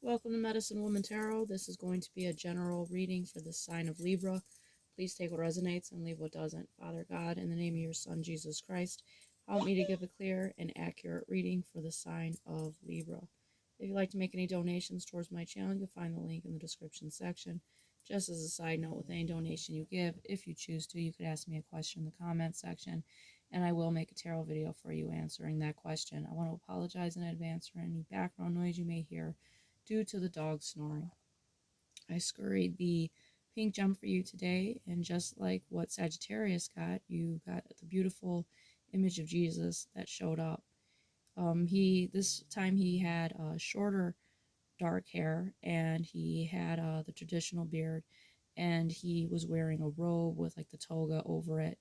Welcome to Medicine Woman Tarot. This is going to be a general reading for the sign of Libra. Please take what resonates and leave what doesn't. Father God, in the name of your Son, Jesus Christ, help me to give a clear and accurate reading for the sign of Libra. If you'd like to make any donations towards my channel, you'll find the link in the description section. Just as a side note, with any donation you give, if you choose to, you could ask me a question in the comment section, and I will make a tarot video for you answering that question. I want to apologize in advance for any background noise you may hear due to the dog snoring. I scurried the pink gem for you today, and just like what Sagittarius got, you got the beautiful image of Jesus that showed up. This time he had shorter dark hair, and he had the traditional beard, and he was wearing a robe with like the toga over it.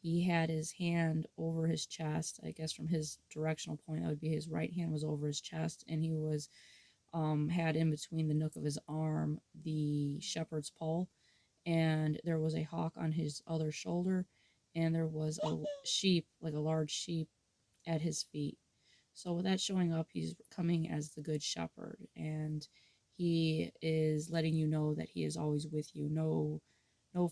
He had his hand over his chest. I guess from his directional point, that would be his right hand was over his chest, and he was had in between the nook of his arm the shepherd's pole, and there was a hawk on his other shoulder, and there was a sheep, like a large sheep, at his feet. So with that showing up, he's coming as the good shepherd, and he is letting you know that he is always with you. No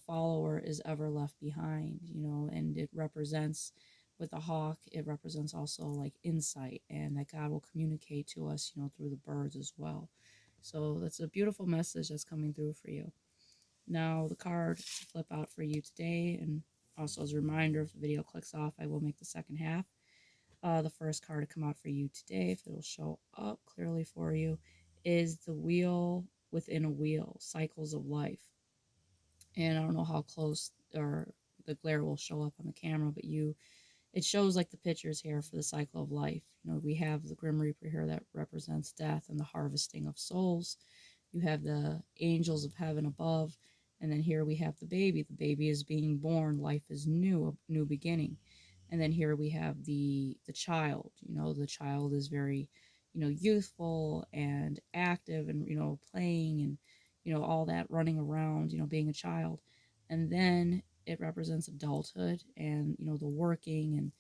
follower is ever left behind, and it represents, with the hawk, it represents also like insight, and that God will communicate to us, through the birds as well. So that's a beautiful message that's coming through for you. Now, the card to flip out for you today, and also as a reminder, if the video clicks off, I will make the second half. The first card to come out for you today, if it'll show up clearly for you, is the Wheel Within a Wheel, Cycles of Life. And I don't know how close or the glare will show up on the camera, but it shows like the pictures here for the cycle of life. We have the Grim Reaper here that represents death and the harvesting of souls. You have the angels of heaven above, and then here we have the baby. The baby is being born. Life is new, a new beginning. And then here we have the child. The child is very, youthful and active, and playing, and all that, running around, being a child. And then it represents adulthood, and the working, and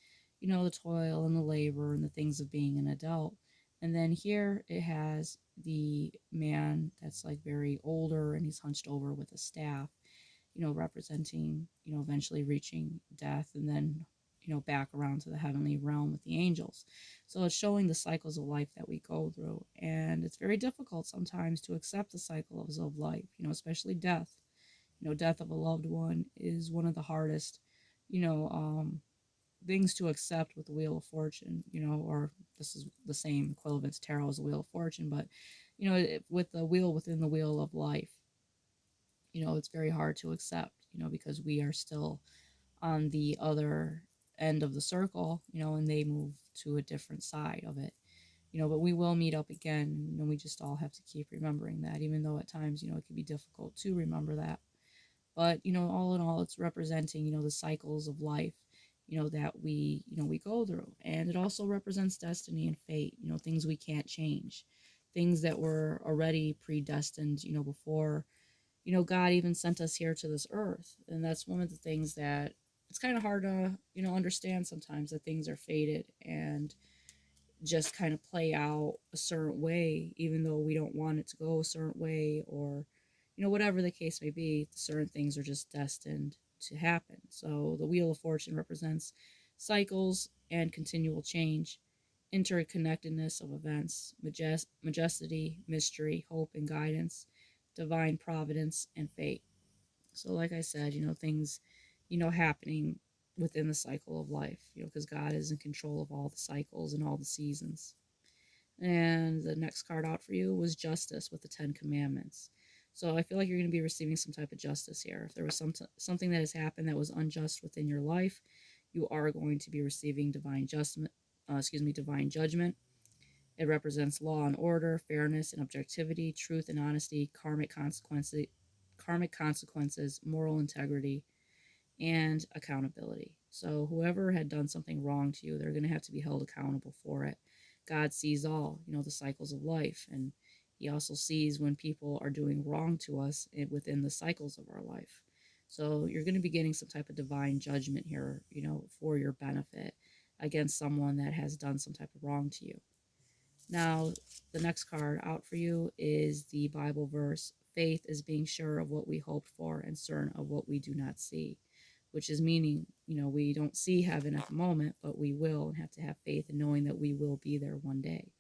the toil and the labor and the things of being an adult. And then here it has the man that's like very older, and he's hunched over with a staff, representing, eventually reaching death, and then, back around to the heavenly realm with the angels. So it's showing the cycles of life that we go through. And it's very difficult sometimes to accept the cycles of life, especially death. Death of a loved one is one of the hardest, you know, um, things to accept with the Wheel of Fortune, or this is the same equivalent to tarot as the Wheel of Fortune, but, with the wheel within the wheel of life, it's very hard to accept, because we are still on the other end of the circle, and they move to a different side of it, but we will meet up again, and we just all have to keep remembering that, even though at times, it can be difficult to remember that. But, all in all, it's representing, the cycles of life, that we go through. And it also represents destiny and fate, things we can't change, things that were already predestined, before, God even sent us here to this earth. And that's one of the things that it's kind of hard to, understand sometimes, that things are fated and just kind of play out a certain way, even though we don't want it to go a certain way, or, whatever the case may be, certain things are just destined to happen. So the Wheel of Fortune represents cycles and continual change, interconnectedness of events, majesty, mystery, hope, and guidance, divine providence, and fate. So, like I said, things, happening within the cycle of life, because God is in control of all the cycles and all the seasons. And the next card out for you was Justice with the Ten Commandments. So I feel like you're going to be receiving some type of justice here. If there was something that has happened that was unjust within your life, you are going to be receiving divine judgment. It represents law and order, fairness and objectivity, truth and honesty, karmic consequences, moral integrity, and accountability. So whoever had done something wrong to you, they're going to have to be held accountable for it. God sees all, the cycles of life, and he also sees when people are doing wrong to us within the cycles of our life. So you're going to be getting some type of divine judgment here, for your benefit, against someone that has done some type of wrong to you. Now, the next card out for you is the Bible verse. Faith is being sure of what we hoped for and certain of what we do not see, which is meaning, we don't see heaven at the moment, but we will, and have to have faith in knowing that we will be there one day.